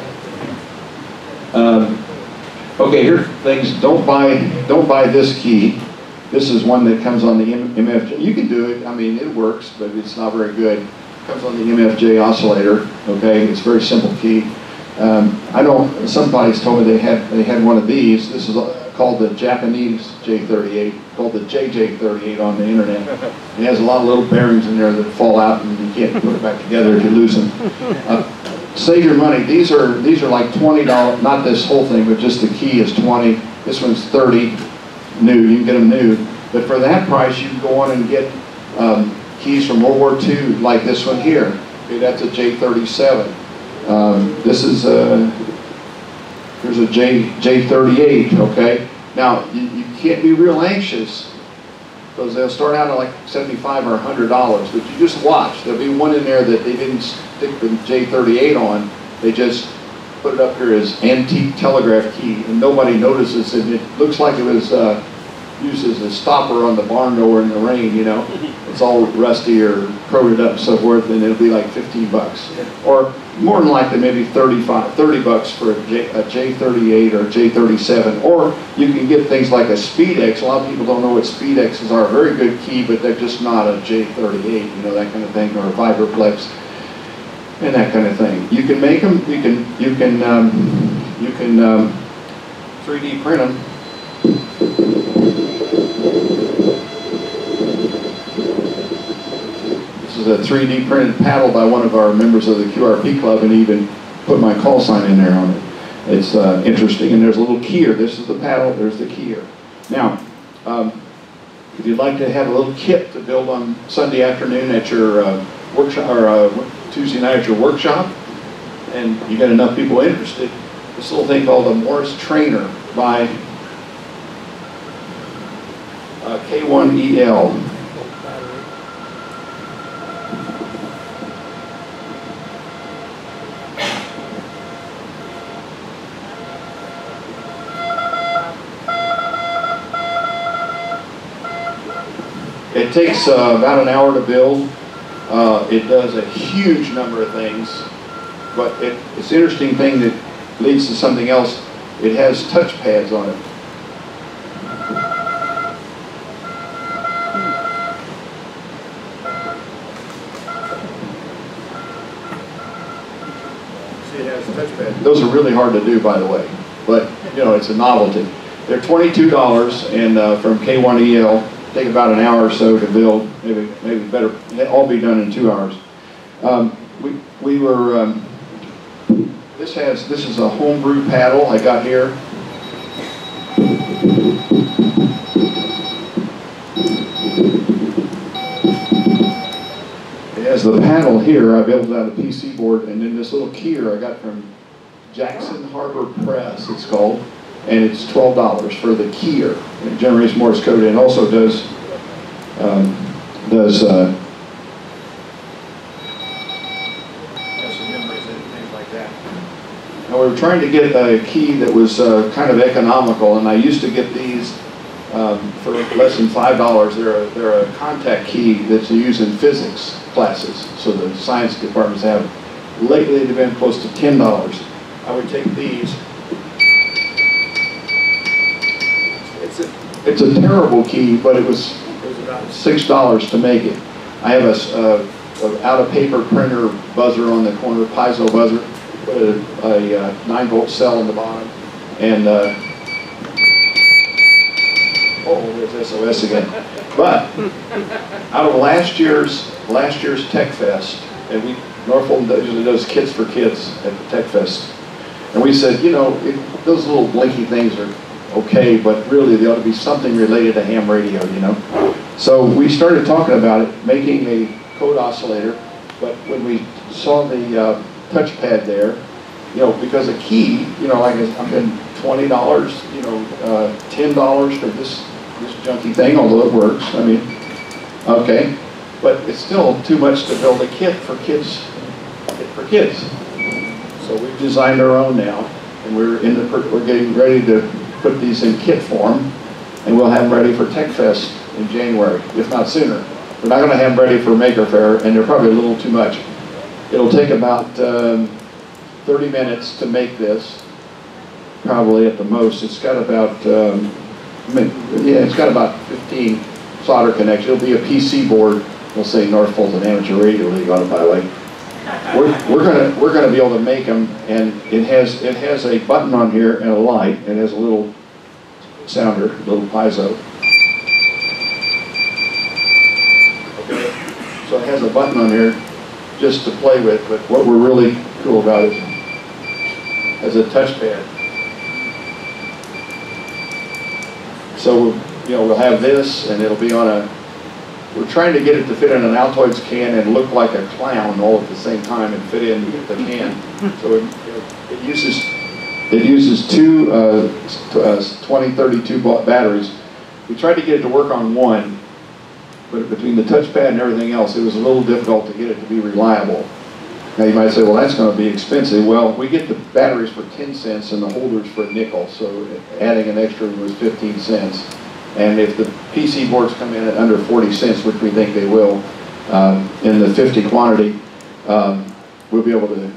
C: Okay, here are things. Don't buy this key. This is one that comes on the MFJ. You can do it. I mean, it works, but it's not very good. It comes on the MFJ oscillator. Okay, it's a very simple key. I know somebody's told me they had one of these. This is called the Japanese J38, called the JJ38 on the internet. It has a lot of little bearings in there that fall out, and you can't put it back together if you lose them. Save your money. These are like $20. Not this whole thing, but just the key is 20. This one's 30. New. You can get them new. But for that price, you can go on and get keys from World War II, like this one here. Okay, that's a J37. This is here's a J38. Okay. Now you can't be real anxious because they'll start out at like $75 or $100. But you just watch. There'll be one in there that they didn't stick the J38 on. They just put it up here as antique telegraph key, and nobody notices it. It looks like it was used as a stopper on the barn door in the rain, you know. It's all rusty or corroded up and so forth, and it'll be like 15 bucks. Or more than likely maybe 30 bucks for a J38 or a J37. Or you can get things like a SpeedX. A lot of people don't know what SpeedXs are. A very good key, but they're just not a J38, you know, that kind of thing, or a Vibraplex and that kind of thing. You can make them, you can 3D print them. This is a 3D printed paddle by one of our members of the QRP club, and he even put my call sign in there on it. It's interesting, and there's a little keyer. This is the paddle, there's the keyer. Now, if you'd like to have a little kit to build on Sunday afternoon at your workshop, or Tuesday night at your workshop, and you got enough people interested, this little thing called a Morse trainer by K1EL. It takes about an hour to build. It does a huge number of things, but it's an interesting thing that leads to something else. It has touch pads on it. See, it has touch pads. Those are really hard to do, by the way, but you know, it's a novelty. They're $22, and from K1EL. Take about an hour or so to build, maybe better. They all be done in 2 hours. This is a homebrew paddle I got here. It has the paddle here. I built out a PC board, and then this little keyer I got from Jackson Harbor Press. It's called. And it's $12 for the keyer. It generates Morse code and also does some memories and things like that. Now we were trying to get a key that was kind of economical, and I used to get these for less than $5. They're a contact key that's used in physics classes, so the science departments have. Lately they've been close to $10. I would take these. It's a terrible key, but it was about $6 to make it. I have a out-of-paper printer buzzer on the corner, piezo buzzer, put a 9-volt cell in the bottom, and oh, there's SOS again. But out of last year's Tech Fest, and Norfolk usually does kits for kids at the Tech Fest, and we said, you know, those little blinky things are okay, but really there ought to be something related to ham radio, you know. So we started talking about it, making a code oscillator, but when we saw the touchpad there, you know, because a key, you know, like I'm getting $20, you know, $10 for this junky thing, although it works, I mean, okay, but it's still too much to build a kit for kids. So we've designed our own now, and we're getting ready to put these in kit form, and we'll have them ready for Tech Fest in January, if not sooner. We're not going to have them ready for Maker Faire, and they're probably a little too much. It'll take about 30 minutes to make this, probably at the most. It's got about, it's got about 15 solder connections. It'll be a PC board. We'll say North Fulton Amateur Radio League on it, by the way. We're gonna be able to make them, and it has a button on here and a light. It has a little sounder, a little piezo. Okay, so it has a button on here just to play with. But what we're really cool about is it has a touchpad. So you know, we'll have this, and it'll be on a. We're trying to get it to fit in an Altoids can and look like a clown all at the same time and fit in the can. So it uses two 2032 batteries. We tried to get it to work on one, but between the touchpad and everything else, it was a little difficult to get it to be reliable. Now you might say, well, that's going to be expensive. Well, we get the batteries for 10 cents and the holders for a nickel, so adding an extra was 15 cents. And if the PC boards come in at under 40 cents, which we think they will, in the 50 quantity, we'll be able to,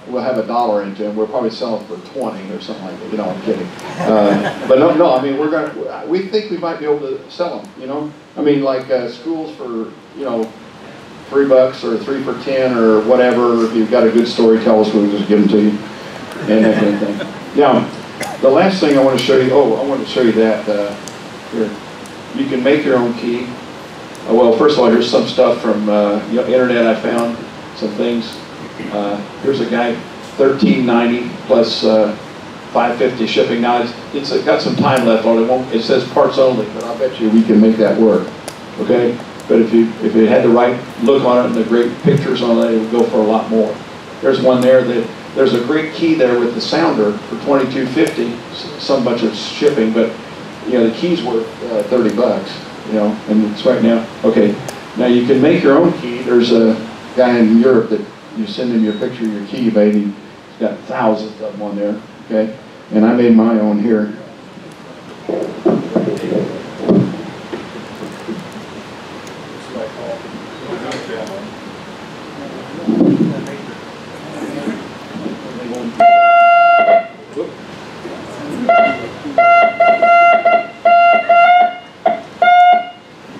C: we'll have $1 into them. We'll probably sell them for 20 or something like that. You know, I'm kidding. But no, I mean, we think we might be able to sell them, you know? I mean, like schools for, you know, $3 or 3 for 10 or whatever. If you've got a good story, tell us, we'll just give them to you. And that kind of thing. Now, the last thing I want to show you, I want to show you that. Here, you can make your own key. Well, first of all, here's some stuff from internet I found, some things. Here's a guy
F: $13.90 plus $5.50 shipping. Now it's got some time left on it. It says parts only, but I bet you we can make that work. Okay, but if it had the right look on it and the great pictures on it, it would go for a lot more. There's one there that there's a great key there with the sounder for $22.50. Some bunch of shipping, but you know the key's worth $30. You know, and it's right now. Okay, now you can make your own key. There's a guy in Europe that you send him your picture of your key you made. He's got thousands of them on there. Okay, and I made my own here.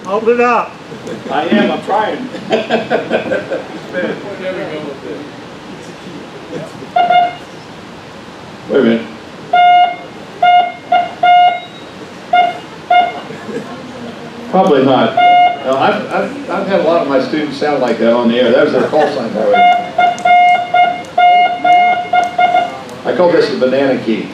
E: Hold it up.
F: I am. I'm trying. Wait a minute. Probably not. No, I've had a lot of my students sound like that on the air. That was their call sign, by the way. I call this the banana key.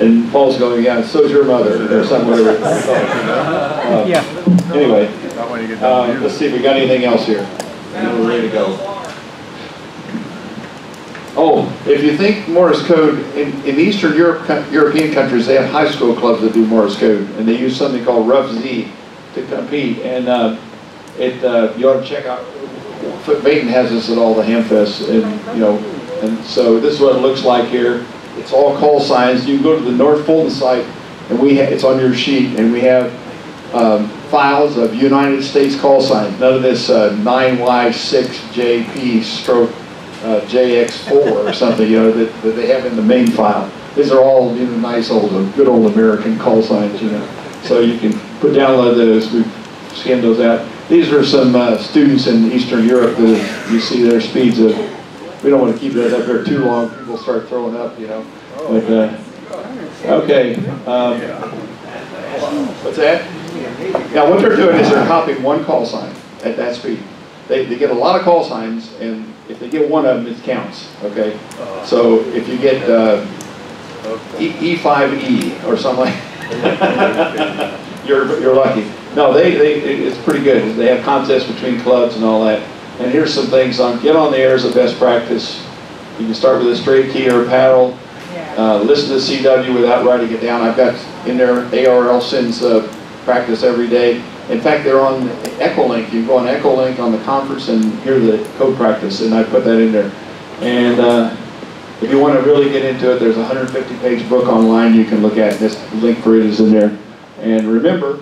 F: And Paul's going, yeah, so's your mother, or somewhere.
E: Yeah.
F: Anyway, let's see if we got anything else here. And then we're ready to go. Oh, if you think Morse code, in Eastern European countries, they have high school clubs that do Morse code, and they use something called Rough Z to compete. And you ought to check out. Baton has this at all the Hamfests, and you know, and so this is what it looks like here. It's all call signs. You can go to the North Fulton site, and it's on your sheet, and we have files of United States call signs. None of this 9Y6JP stroke JX4 or something, you know, that they have in the main file. These are all, you know, nice good old American call signs, you know. So you can download those. We've scanned those out. These are some students in Eastern Europe that you see their speeds of. We don't want to keep that up there too long. People start throwing up, you know. But okay. What's that? Now what they're doing is they're copying one call sign at that speed. They get a lot of call signs, and if they get one of them, it counts. Okay. So if you get E5E or something like you're lucky. No, it's pretty good. They have contests between clubs and all that. And here's some things on get on the air as a best practice. You can start with a straight key or a paddle. Listen to CW without writing it down. I've got in there ARL sends practice every day. In fact, they're on Echolink. You can go on Echolink on the conference and hear the code practice, and I put that in there. And if you want to really get into it, there's a 150-page book online you can look at. This link for it is in there. And remember,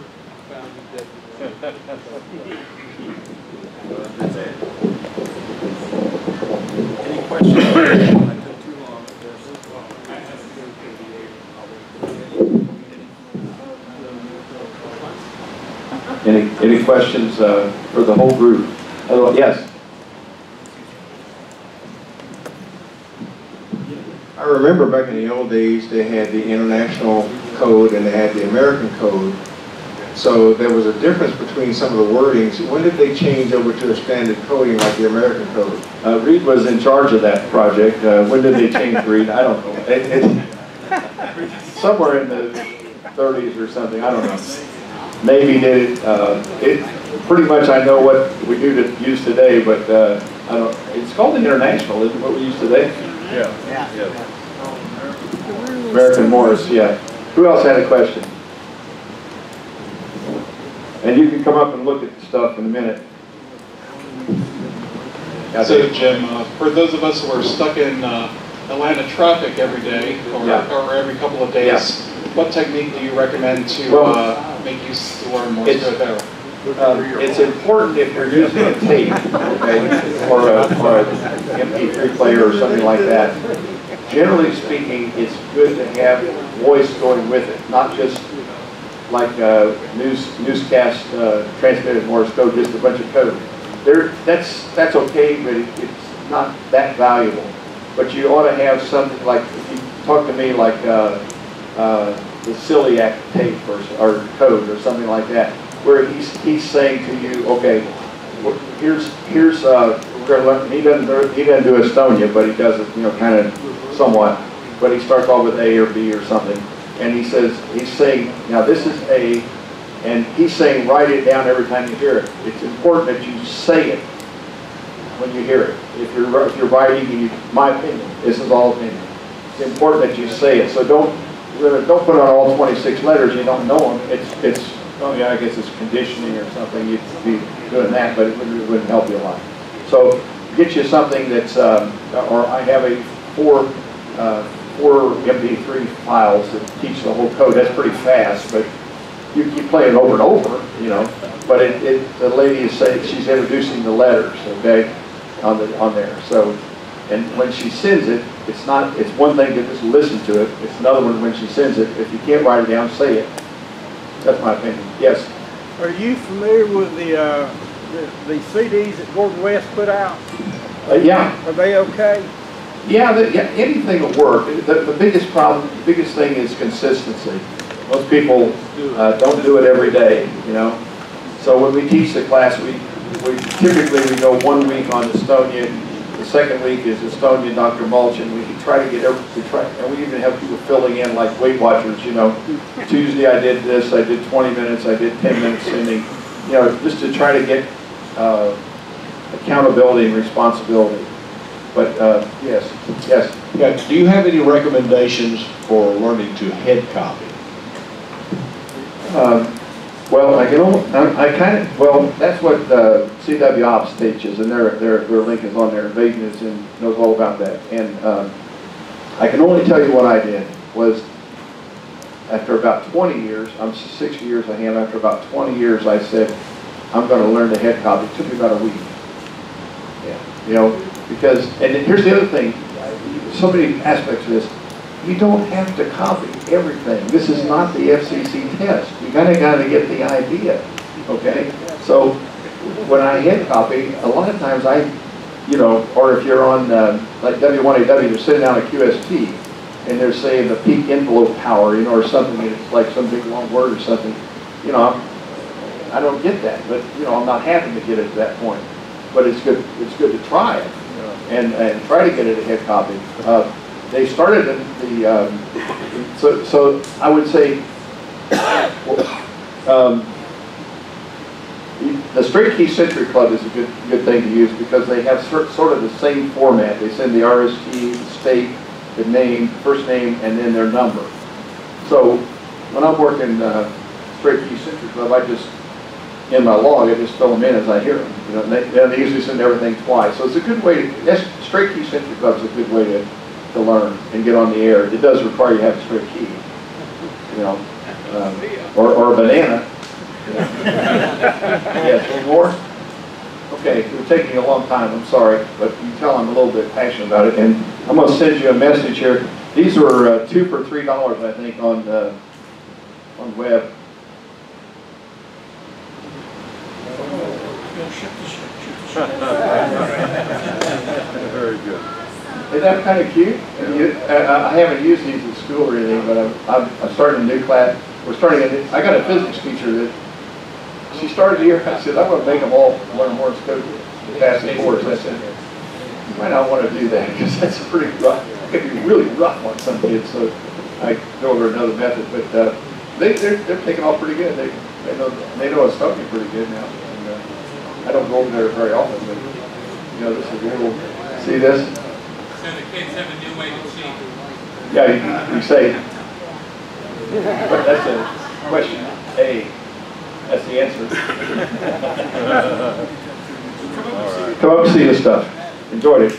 B: Any questions?
F: any questions for the whole group? Yes.
G: I remember back in the old days they had the international code and they had the American code. So there was a difference between some of the wordings. When did they change over to a standard coding like the American code?
F: Reed was in charge of that project. When did they change Reed? I don't know. Somewhere in the 30s or something. I don't know. Maybe did it pretty much I know what we do to use today, but I don't. It's called the international, isn't it? What we use today?
B: Yeah.
F: American Morse. Yeah. Who else had a question? And you can come up and look at the stuff in a minute.
H: So Jim, for those of us who are stuck in Atlanta traffic every day or every couple of days, what technique do you recommend to make use to learn Morse code better?
F: It's important if you're using a tape, okay, or an MP3 player or something like that. Generally speaking, it's good to have voice going with it, not just like newscast transmitted Morse code, just a bunch of code. That's okay, but it's not that valuable. But you ought to have something like, if you talk to me like
C: the celiac tape or code or something like that, where he's saying to you, okay, well, here's we're going to learn. He doesn't do Estonia, but he does it, you know, kind of somewhat. But he starts off with A or B or something, and he's saying, now this is A, and he's saying write it down every time you hear it. It's important that you say it when you hear it. If you're writing, my opinion, this is all opinion. It's important that you say it. So don't put on all 26 letters. You don't know them. It's oh yeah, I guess it's conditioning or something. You'd be doing that, but it wouldn't help you a lot. So get you something that's, or I have a four MP3 files that teach the whole code. That's pretty fast, but you play it over and over, you know. But the lady is saying she's introducing the letters, okay, on there. So, and when she sends it, it's one thing to just listen to it. It's another one when she sends it. If you can't write it down, say it. That's my opinion. Yes.
E: Are you familiar with the CDs that Gordon West put out?
C: Yeah.
E: Are they okay?
C: Yeah, anything will work. The biggest problem, the biggest thing is consistency. Most people don't do it every day, you know. So when we teach the class, we typically go 1 week on Estonia. The second week is Estonia, Dr. Mulch, and we try to get and we even have people filling in like Weight Watchers, you know. Tuesday I did this, I did 20 minutes, I did 10 minutes sending, you know, just to try to get accountability and responsibility. But yes.
F: Yeah. Do you have any recommendations for learning to head copy?
C: Well, that's what CW Ops teaches, and their link is on there. Vaden knows all about that. And I can only tell you what I did was after about 20 years, I'm 60 years I am. After about 20 years, I said I'm going to learn to head copy. It took me about a week. Yeah, you know, because and here's the other thing. So many aspects of this. You don't have to copy everything. This is not the FCC test. You got to get the idea, okay? So when I head copy, a lot of times or if you're on like W1AW, they're sending out a QST, and they're saying the peak envelope power, you know, or something. And it's like some big long word or something. You know, I don't get that, but you know, I'm not happy to get it at that point. But it's good. It's good to try it, and try to get it a head copy. They started so I would say the Straight Key Century Club is a good thing to use because they have sort of the same format. They send the RST, the state, the name, first name, and then their number. So when I'm working Straight Key Century Club, I just in my log I just fill them in as I hear them. You know, and they usually send everything twice. So it's a good way. Straight Key Century Club is a good way to learn and get on the air. It does require you to have a straight key, you know, or a banana. Yes, one more? Okay, we're taking a long time, I'm sorry, but you can tell I'm a little bit passionate about it, and I'm going to send you a message here. These were 2 for $3, I think, on web. Very good. Isn't that kind of cute? I haven't used these in school or anything, but I'm starting a new class. I got a physics teacher that she started here. I said, I'm going to make them all learn Morse code to pass the course. I said, you might not want to do that because that's pretty rough. It can be really rough on some kids. So I go over another method, but they're taking off pretty good. They know Estonia pretty good now. And, I don't go over there very often, but you know, this is a little. See this?
D: So the kids have a new way to cheat.
C: Yeah, you say, but that's a question A. That's the answer. Come up and see this stuff. Enjoyed it.